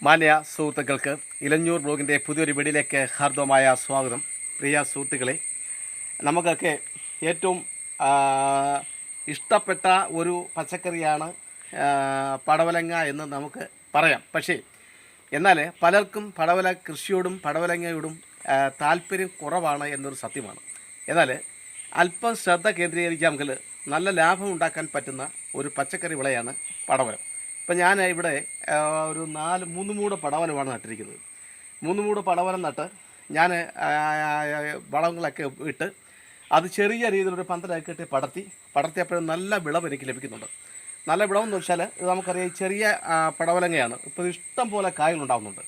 മാന്യ സുഹൃത്തുക്കൾക്ക് ഇലഞ്ഞൂർ ബ്ലോഗിൻ്റെ പുതിയൊരു വീഡിയോയിലേക്ക് ഹാർദവമായ സ്വാഗതം. പ്രിയ സുഹൃത്തുക്കളെ, നമുക്കൊക്കെ ഏറ്റവും ഇഷ്ടപ്പെട്ട ഒരു പച്ചക്കറിയാണ് പടവലങ്ങ എന്ന് നമുക്ക് പറയാം. പക്ഷേ എന്നാൽ പലർക്കും പടവല കൃഷിയോടും പടവലങ്ങയോടും താല്പര്യം കുറവാണ് എന്നൊരു സത്യമാണ്. എന്നാൽ അല്പം ശ്രദ്ധ കേന്ദ്രീകരിക്കാമെങ്കിൽ നല്ല ലാഭം ഉണ്ടാക്കാൻ പറ്റുന്ന ഒരു പച്ചക്കറി വിളയാണ് പടവലം. ഇപ്പം ഞാൻ ഇവിടെ ഒരു 3 മൂട് പടവലമാണ് നട്ടിരിക്കുന്നത്. 3 മൂട് പടവലം നട്ട് ഞാൻ വളങ്ങളൊക്കെ ഇട്ട് അത് ചെറിയ രീതിയിലൊരു പന്തലാക്കി ഇട്ട് പടർത്തിയപ്പോഴും നല്ല വിളവ് എനിക്ക് ലഭിക്കുന്നുണ്ട്. നല്ല വിളവെന്ന് വെച്ചാൽ നമുക്കറിയാം, ചെറിയ പടവലങ്ങയാണ്. ഇപ്പോൾ ഇഷ്ടം പോലെ കായകളുണ്ടാകുന്നുണ്ട്.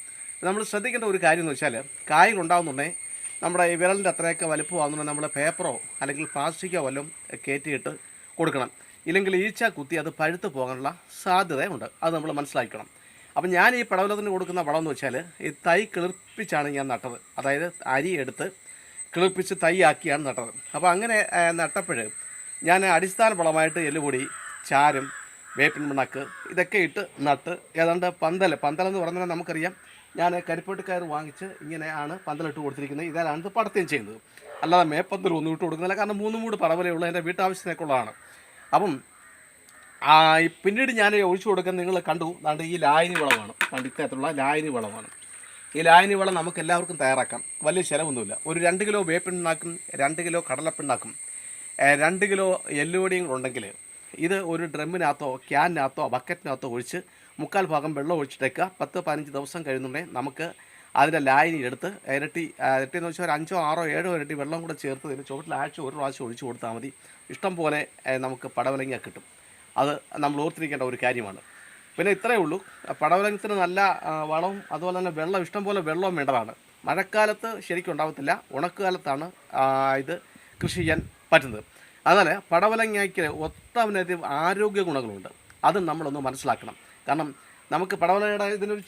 നമ്മൾ ശ്രദ്ധിക്കേണ്ട ഒരു കാര്യം എന്ന് വെച്ചാൽ, കായകളുണ്ടാകുന്നുണ്ടെങ്കിൽ നമ്മുടെ ഈ വിരലിൻ്റെ അത്രയൊക്കെ വലുപ്പമാകുന്നുണ്ടെങ്കിൽ നമ്മൾ പേപ്പറോ അല്ലെങ്കിൽ പ്ലാസ്റ്റിക്കോ വല്ലതും കയറ്റിയിട്ട് കൊടുക്കണം. ഇല്ലെങ്കിൽ ഈച്ച കുത്തി അത് പഴുത്ത് പോകാനുള്ള സാധ്യതയുണ്ട്. അത് നമ്മൾ മനസ്സിലാക്കണം. അപ്പം ഞാൻ ഈ പടവലത്തിന് കൊടുക്കുന്ന വളം എന്ന് വെച്ചാൽ, ഈ തൈ കിളിർപ്പിച്ചാണ് ഞാൻ നട്ടത്. അതായത് അരി എടുത്ത് കിളിർപ്പിച്ച് തൈയാക്കിയാണ് നട്ടത്. അപ്പോൾ അങ്ങനെ നട്ടപ്പോൾ ഞാൻ അടിസ്ഥാന വളമായിട്ട് എല്ലുപൊടി, ചാരം, വേപ്പിൻ പിണ്ണാക്ക് ഇതൊക്കെ ഇട്ട് നട്ട് ഏതാണ്ട് പന്തലെന്ന് പറഞ്ഞാൽ നമുക്കറിയാം, ഞാൻ കരിപ്പട്ടിക്കയർ വാങ്ങിച്ച് ഇങ്ങനെയാണ് പന്തലിട്ട് കൊടുത്തിരിക്കുന്നത്. ഇതിലാണ് ഇത് പടത്തുകയും ചെയ്യുന്നത്. അല്ലാതെ മേപ്പന്തൽ ഒന്നും ഇട്ട് കൊടുക്കുന്നില്ല. കാരണം 3 മൂട് പടവലയുള്ള എൻ്റെ വീട്ടാവശ്യത്തിനൊക്കെ ഉള്ളതാണ്. അപ്പം പിന്നീട് ഞാൻ ഒഴിച്ചു കൊടുക്കാൻ നിങ്ങൾ കണ്ടു, അതുകൊണ്ട് ഈ ലായനി വളമാണ്. ഇത്തരത്തിലുള്ള ലായനി വളമാണ്. ഈ ലായനി വളം നമുക്ക് എല്ലാവർക്കും തയ്യാറാക്കാം. വലിയ ചിലവൊന്നുമില്ല. ഒരു 2 കിലോ വേപ്പിണ്ണാക്കും, 2 കിലോ കടലപ്പിണ്ണാക്കും, 2 കിലോ എല്ലുപൊടിയും ഉണ്ടെങ്കിൽ ഇത് ഒരു ഡ്രമ്മിനകത്തോ ക്യാനിനകത്തോ ബക്കറ്റിനകത്തോ ഒഴിച്ച് 3/4 ഭാഗം വെള്ളം ഒഴിച്ചിട്ടേക്കുക. 10-15 ദിവസം കഴിയുന്നുണ്ടെങ്കിൽ നമുക്ക് അതിൻ്റെ ലായനി എടുത്ത് ഇരട്ടിയെന്ന് വെച്ചാൽ ഒരു 5, 6, 7 ഇരട്ടി വെള്ളം കൂടെ ചേർത്ത് ഇതിന് ചുവട്ടിൽ ആഴ്ച ഒരു പ്രാവശ്യം ഒഴിച്ചു കൊടുത്താൽ മതി. ഇഷ്ടം പോലെ നമുക്ക് പടവലങ്ങ കിട്ടും. അത് നമ്മൾ ഓർത്തിരിക്കേണ്ട ഒരു കാര്യമാണ്. പിന്നെ ഇത്രയേ ഉള്ളൂ. പടവലങ്ങത്തിന് നല്ല വളവും അതുപോലെ തന്നെ വെള്ളം, ഇഷ്ടം പോലെ വെള്ളവും വേണ്ടതാണ്. മഴക്കാലത്ത് ശരിക്കും ഉണ്ടാകത്തില്ല, ഉണക്കുകാലത്താണ് ഇത് കൃഷി ചെയ്യാൻ പറ്റുന്നത്. അതുപോലെ പടവലങ്ങയ്ക്ക് ഒട്ടനവധി ആരോഗ്യ ഗുണങ്ങളുണ്ട്. അതും നമ്മളൊന്ന് മനസ്സിലാക്കണം. കാരണം നമുക്ക് പടവലങ്ങയുടെ ഇതിനൊരു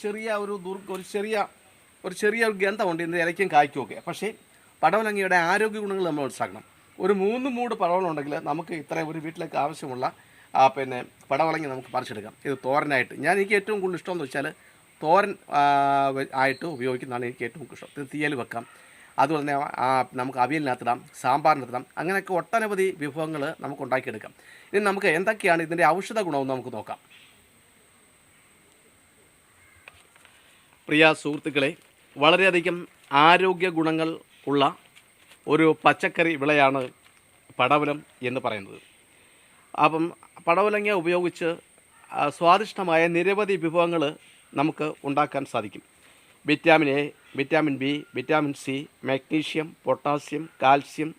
ചെറിയ ഗന്ധമുണ്ട്, ഇതിൻ്റെ ഇലയ്ക്കും കായ്ക്കുമൊക്കെ. പക്ഷേ പടവലങ്ങയുടെ ആരോഗ്യ ഗുണങ്ങൾ നമ്മൾ മനസ്സിലാക്കണം. ഒരു 3 മൂട് പടവലം ഉണ്ടെങ്കിൽ നമുക്ക് ഇത്രയും ഒരു വീട്ടിലേക്ക് ആവശ്യമുള്ള പടവലങ്ങ നമുക്ക് പറിച്ചെടുക്കാം. ഇത് തോരനായിട്ട് എനിക്ക് ഏറ്റവും കൂടുതൽ ഇഷ്ടമെന്ന് വെച്ചാൽ തോരൻ ആയിട്ട് ഉപയോഗിക്കുന്നതാണ് എനിക്ക് ഏറ്റവും ഇഷ്ടം. ഇത് തീയൽ വെക്കാം, അതുപോലെ തന്നെ നമുക്ക് അവിയലിനകത്തിടാം, സാമ്പാറിനകത്തിടാം. അങ്ങനെയൊക്കെ ഒട്ടനവധി വിഭവങ്ങൾ നമുക്ക് ഉണ്ടാക്കിയെടുക്കാം. ഇനി നമുക്ക് എന്തൊക്കെയാണ് ഇതിൻ്റെ ഔഷധ ഗുണമെന്ന് നമുക്ക് നോക്കാം. പ്രിയ സുഹൃത്തുക്കളെ, വളരെയധികം ആരോഗ്യ ഗുണങ്ങൾ ഉള്ള ഒരു പച്ചക്കറി വിളയാണ് പടവലം എന്ന് പറയുന്നത്. അപ്പം പടവലങ്ങ ഉപയോഗിച്ച് സ്വാദിഷ്ടമായ നിരവധി വിഭവങ്ങൾ നമുക്ക് ഉണ്ടാക്കാൻ സാധിക്കും. Vitamin A, vitamin B, vitamin C, magnesium, potassium, calcium,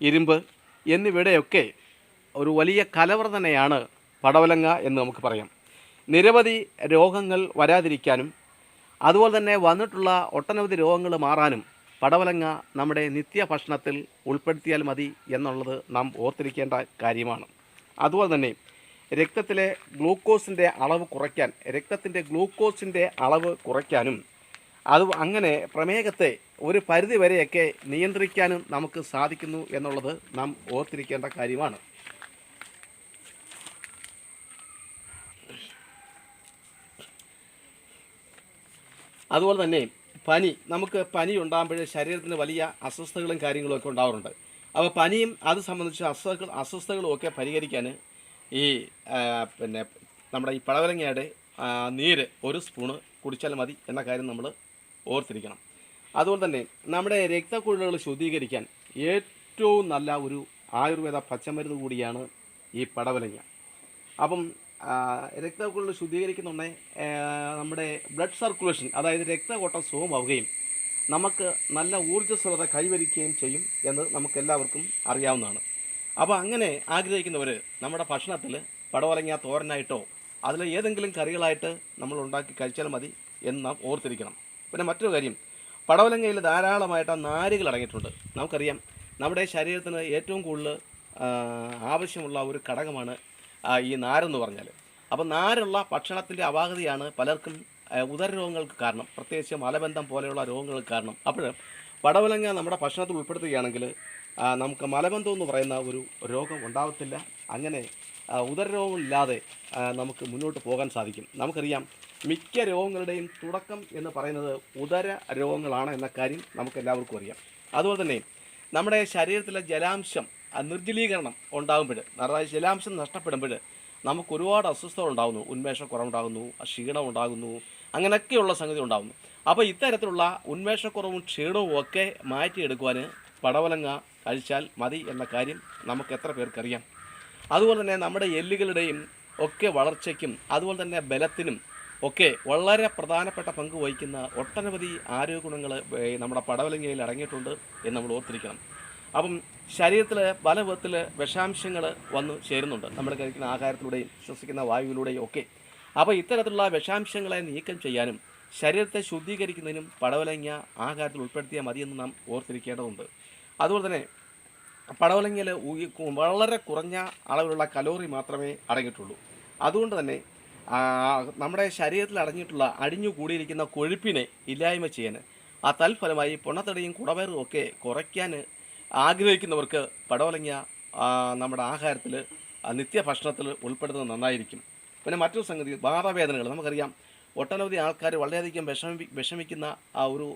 ഇരുമ്പ് എന്നിവയുടെയൊക്കെ ഒരു വലിയ കലവറ തന്നെയാണ് പടവലങ്ങ എന്ന് നമുക്ക് പറയാം. നിരവധി രോഗങ്ങൾ വരാതിരിക്കാനും അതുപോലെ തന്നെ വന്നിട്ടുള്ള ഒട്ടനവധി രോഗങ്ങൾ മാറാനും പടവലങ്ങ നമ്മുടെ നിത്യഭക്ഷണത്തിൽ ഉൾപ്പെടുത്തിയാൽ മതി എന്നുള്ളത് നാം ഓർത്തിരിക്കേണ്ട കാര്യമാണ്. അതുപോലെ തന്നെ രക്തത്തിൻ്റെ ഗ്ലൂക്കോസിൻ്റെ അളവ് കുറയ്ക്കാനും അങ്ങനെ പ്രമേഹത്തെ ഒരു പരിധി വരെയൊക്കെ നിയന്ത്രിക്കാനും നമുക്ക് സാധിക്കുന്നു എന്നുള്ളത് നാം ഓർത്തിരിക്കേണ്ട കാര്യമാണ്. അതുപോലെ തന്നെ നമുക്ക് പനി ഉണ്ടാകുമ്പോൾ ശരീരത്തിന് വലിയ അസ്വസ്ഥതകളും കാര്യങ്ങളുമൊക്കെ ഉണ്ടാവാറുണ്ട്. അപ്പോൾ പനിയും അത് സംബന്ധിച്ച അസ്വസ്ഥതകളും ഒക്കെ പരിഹരിക്കാൻ ഈ നമ്മുടെ ഈ പടവലങ്ങയുടെ നീര് 1 സ്പൂണ് കുടിച്ചാൽ മതി എന്ന കാര്യം നമ്മൾ ഓർത്തിരിക്കണം. അതുപോലെ തന്നെ നമ്മുടെ രക്തക്കുഴലുകൾ ശുദ്ധീകരിക്കാൻ ഏറ്റവും നല്ല ഒരു ആയുർവേദ പച്ചമരുന്ന് കൂടിയാണ് ഈ പടവലങ്ങ. അപ്പം രക്തക്കുഴൽ ശുദ്ധീകരിക്കുന്നുണ്ടെങ്കിൽ നമ്മുടെ ബ്ലഡ് സർക്കുലേഷൻ, അതായത് രക്തഓട്ടം സുഗമമാവുകയും നമുക്ക് നല്ല ഊർജ്ജസ്വലത കൈവരിക്കുകയും ചെയ്യും എന്ന് നമുക്കെല്ലാവർക്കും അറിയാവുന്നതാണ്. അപ്പോൾ അങ്ങനെ ആഗ്രഹിക്കുന്നവർ നമ്മുടെ ഭക്ഷണത്തിൽ പടവലങ്ങ തോരനായിട്ടോ അതിൽ ഏതെങ്കിലും കറികളായിട്ട് നമ്മൾ ഉണ്ടാക്കി കഴിച്ചാൽ മതി എന്ന് നാം ഓർത്തിരിക്കണം. പിന്നെ മറ്റൊരു കാര്യം, പടവലങ്ങയിൽ ധാരാളമായിട്ട് നാരുകൾ അടങ്ങിയിട്ടുണ്ട്. നമുക്കറിയാം, നമ്മുടെ ശരീരത്തിന് ഏറ്റവും കൂടുതൽ ആവശ്യമുള്ള ഒരു ഘടകമാണ് ഈ നാരെന്ന് പറഞ്ഞാൽ. അപ്പോൾ നാരുള്ള ഭക്ഷണത്തിൻ്റെ അപാകതയാണ് പലർക്കും ഉദരരോഗങ്ങൾക്ക് കാരണം, പ്രത്യേകിച്ച് മലബന്ധം പോലെയുള്ള രോഗങ്ങൾക്ക് കാരണം. അപ്പോൾ പടവലങ്ങ നമ്മുടെ ഭക്ഷണത്തിൽ ഉൾപ്പെടുത്തുകയാണെങ്കിൽ നമുക്ക് മലബന്ധം എന്ന് പറയുന്ന ഒരു രോഗം ഉണ്ടാകത്തില്ല. അങ്ങനെ ഉദരരോഗമില്ലാതെ നമുക്ക് മുന്നോട്ട് പോകാൻ സാധിക്കും. നമുക്കറിയാം, മിക്ക രോഗങ്ങളുടെയും തുടക്കം എന്ന് പറയുന്നത് ഉദര രോഗങ്ങളാണ് എന്ന കാര്യം നമുക്ക് എല്ലാവർക്കും അറിയാം. അതുപോലെ തന്നെ നമ്മുടെ ശരീരത്തിലെ ജലാംശം നിർജ്ജലീകരണം ഉണ്ടാകുമ്പോൾ, അതായത് ജലാംശം നഷ്ടപ്പെടുമ്പോൾ നമുക്ക് ഒരുപാട് അസ്വസ്ഥത ഉണ്ടാകുന്നു, ഉന്മേഷക്കുറവുണ്ടാകുന്നു, ക്ഷീണം ഉണ്ടാകുന്നു, അങ്ങനെയൊക്കെയുള്ള സംഗതി ഉണ്ടാകുന്നു. അപ്പോൾ ഇത്തരത്തിലുള്ള ഉന്മേഷക്കുറവും ക്ഷീണവും ഒക്കെ മാറ്റിയെടുക്കുവാൻ പടവലങ്ങ കഴിച്ചാൽ മതി എന്ന കാര്യം നമുക്ക് എത്ര പേർക്കറിയാം. അതുപോലെ തന്നെ നമ്മുടെ എല്ലുകളുടെയും ഒക്കെ വളർച്ചയ്ക്കും അതുപോലെ തന്നെ ബലത്തിനും ഒക്കെ വളരെ പ്രധാനപ്പെട്ട പങ്ക് വഹിക്കുന്ന ഒട്ടനവധി ആരോഗ്യ ഗുണങ്ങൾ നമ്മുടെ പടവലങ്ങയിൽ അടങ്ങിയിട്ടുണ്ട് എന്ന് നമ്മൾ ഓർത്തിരിക്കണം. അപ്പം ശരീരത്തിൽ പല വിധത്തിൽ വിഷാംശങ്ങൾ വന്ന് ചേരുന്നുണ്ട്, നമ്മൾ കഴിക്കുന്ന ആഹാരത്തിലൂടെയും ശ്വസിക്കുന്ന വായുവിലൂടെയും ഒക്കെ. അപ്പോൾ ഇത്തരത്തിലുള്ള വിഷാംശങ്ങളെ നീക്കം ചെയ്യാനും ശരീരത്തെ ശുദ്ധീകരിക്കുന്നതിനും പടവലങ്ങ ആഹാരത്തിൽ ഉൾപ്പെടുത്തിയാൽ മതിയെന്ന് നാം ഓർത്തിരിക്കേണ്ടതുണ്ട്. അതുപോലെ തന്നെ പടവലങ്ങയിൽ വളരെ കുറഞ്ഞ അളവിലുള്ള കലോറി മാത്രമേ അടങ്ങിയിട്ടുള്ളൂ. അതുകൊണ്ട് തന്നെ നമ്മുടെ ശരീരത്തിൽ അടിഞ്ഞു കൂടിയിരിക്കുന്ന കൊഴുപ്പിനെ ഇല്ലായ്മ ചെയ്യാൻ, തൽഫലമായി പൊണ്ണത്തടിയും കുടവയറും ഒക്കെ കുറയ്ക്കാൻ ആഗ്രഹിക്കുന്നവർക്ക് പടവലങ്ങ നമ്മുടെ ആഹാരത്തിൽ നിത്യഭക്ഷണത്തിൽ ഉൾപ്പെടുത്തുന്നത് നന്നായിരിക്കും. പിന്നെ മറ്റൊരു സംഗതി, വാതവേദനകൾ. നമുക്കറിയാം ഒട്ടനവധി ആൾക്കാർ വളരെയധികം വിഷമിക്കുന്ന ഒരു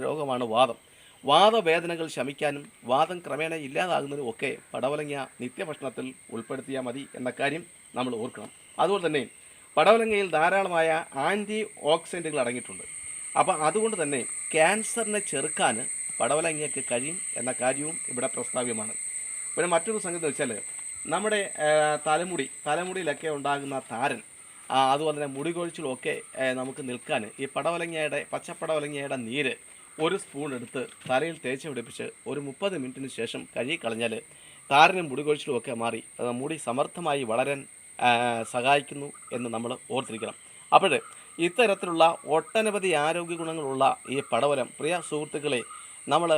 രോഗമാണ് വാദം. വാദവേദനകൾ ശമിക്കാനും വാദം ക്രമേണ ഇല്ലാതാകുന്നതിനും ഒക്കെ പടവലങ്ങ നിത്യഭക്ഷണത്തിൽ ഉൾപ്പെടുത്തിയാൽ മതി എന്ന കാര്യം നമ്മൾ ഓർക്കണം. അതുപോലെ തന്നെ പടവലങ്ങയിൽ ധാരാളമായ ആൻറ്റി ഓക്സിഡൻറ്റുകൾ അടങ്ങിയിട്ടുണ്ട്. അപ്പോൾ അതുകൊണ്ട് തന്നെ ക്യാൻസറിനെ ചെറുക്കാൻ പടവലങ്ങയ്ക്ക് കഴിയും എന്ന കാര്യവും ഇവിടെ പ്രസ്താവ്യമാണ്. പിന്നെ മറ്റൊരു സംഗതി വെച്ചാൽ നമ്മുടെ തലമുടിയിലൊക്കെ ഉണ്ടാകുന്ന താരൻ, അതുപോലെ തന്നെ മുടി കൊഴിച്ചിലൊക്കെ നമുക്ക് നിൽക്കാൻ ഈ പച്ചപ്പടവലങ്ങയുടെ നീര് ഒരു സ്പൂൺ എടുത്ത് തലയിൽ തേച്ച് പിടിപ്പിച്ച് ഒരു 30 മിനിറ്റിന് ശേഷം കഴുകിക്കളഞ്ഞാൽ താരനും മുടി കൊഴിച്ചിലും ഒക്കെ മാറി മുടി സമർത്ഥമായി വളരാൻ സഹായിക്കുന്നു എന്ന് നമ്മൾ ഓർത്തിരിക്കണം. അപ്പോൾ ഇത്തരത്തിലുള്ള ഒട്ടനവധി ആരോഗ്യ ഗുണങ്ങളുള്ള ഈ പടവലം പ്രിയ സുഹൃത്തുക്കളെ നമ്മൾ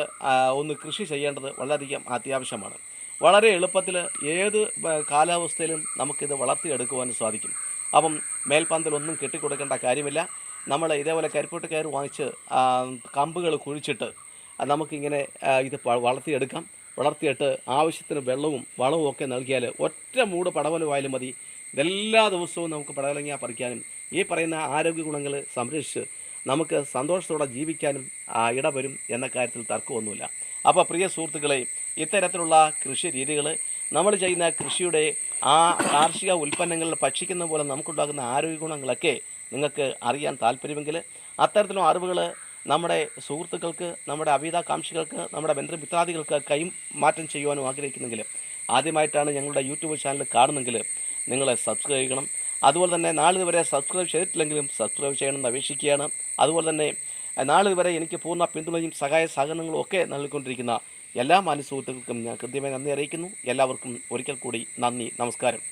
ഒന്ന് കൃഷി ചെയ്യേണ്ടത് വളരെയധികം അത്യാവശ്യമാണ്. വളരെ എളുപ്പത്തിൽ ഏത് കാലാവസ്ഥയിലും നമുക്കിത് വളർത്തിയെടുക്കുവാൻ സാധിക്കും. അപ്പം മേൽപ്പന്തലൊന്നും കെട്ടിക്കൊടുക്കേണ്ട കാര്യമില്ല. നമ്മൾ ഇതേപോലെ കരിപ്പോട്ട് കയർ വാങ്ങിച്ച് കമ്പുകൾ കുഴിച്ചിട്ട് നമുക്കിങ്ങനെ ഇത് വളർത്തിയിട്ട് ആവശ്യത്തിന് വെള്ളവും വളവും ഒക്കെ നൽകിയാൽ ഒറ്റ മൂട് പടവലമായാലും മതി. ഇതെല്ലാ ദിവസവും നമുക്ക് പടവലങ്ങ പറിക്കാനും ഈ പറയുന്ന ആരോഗ്യ ഗുണങ്ങൾ സംരക്ഷിച്ച് നമുക്ക് സന്തോഷത്തോടെ ജീവിക്കാനും ഇടവരും എന്ന കാര്യത്തിൽ തർക്കമൊന്നുമില്ല. അപ്പോൾ പ്രിയ സുഹൃത്തുക്കളെ, ഇത്തരത്തിലുള്ള കൃഷി രീതികൾ, നമ്മൾ ചെയ്യുന്ന കൃഷിയുടെ കാർഷിക ഉൽപ്പന്നങ്ങൾ ഭക്ഷിക്കുന്ന പോലെ നമുക്കുണ്ടാകുന്ന ആരോഗ്യ ഗുണങ്ങളൊക്കെ നിങ്ങൾക്ക് അറിയാൻ താല്പര്യമെങ്കിൽ അത്തരത്തിലുള്ള അറിവുകൾ നമ്മുടെ സുഹൃത്തുക്കൾക്ക്, നമ്മുടെ അഭീതാകാംക്ഷികൾക്ക്, നമ്മുടെ ബന്ധുമിത്രാദികൾക്ക് കൈമാറ്റം ചെയ്യുവാനും ആഗ്രഹിക്കുന്നെങ്കിൽ, ആദ്യമായിട്ടാണ് ഞങ്ങളുടെ യൂട്യൂബ് ചാനൽ കാണുന്നെങ്കിൽ നിങ്ങൾ സബ്സ്ക്രൈബ് ചെയ്യണം. അതുപോലെ തന്നെ നാളിതുവരെ സബ്സ്ക്രൈബ് ചെയ്തിട്ടില്ലെങ്കിലും സബ്സ്ക്രൈബ് ചെയ്യണമെന്ന് അപേക്ഷിക്കുകയാണ്. അതുപോലെ തന്നെ നാളിതുവരെ എനിക്ക് പൂർണ്ണ പിന്തുണയും സഹായ സഹകരണങ്ങളും ഒക്കെ നൽകിക്കൊണ്ടിരിക്കുന്ന എല്ലാ മാന്യ സുഹൃത്തുക്കൾക്കും ഞാൻ കൃത്യമായി നന്ദി അറിയിക്കുന്നു. എല്ലാവർക്കും ഒരിക്കൽ കൂടി നന്ദി, നമസ്കാരം.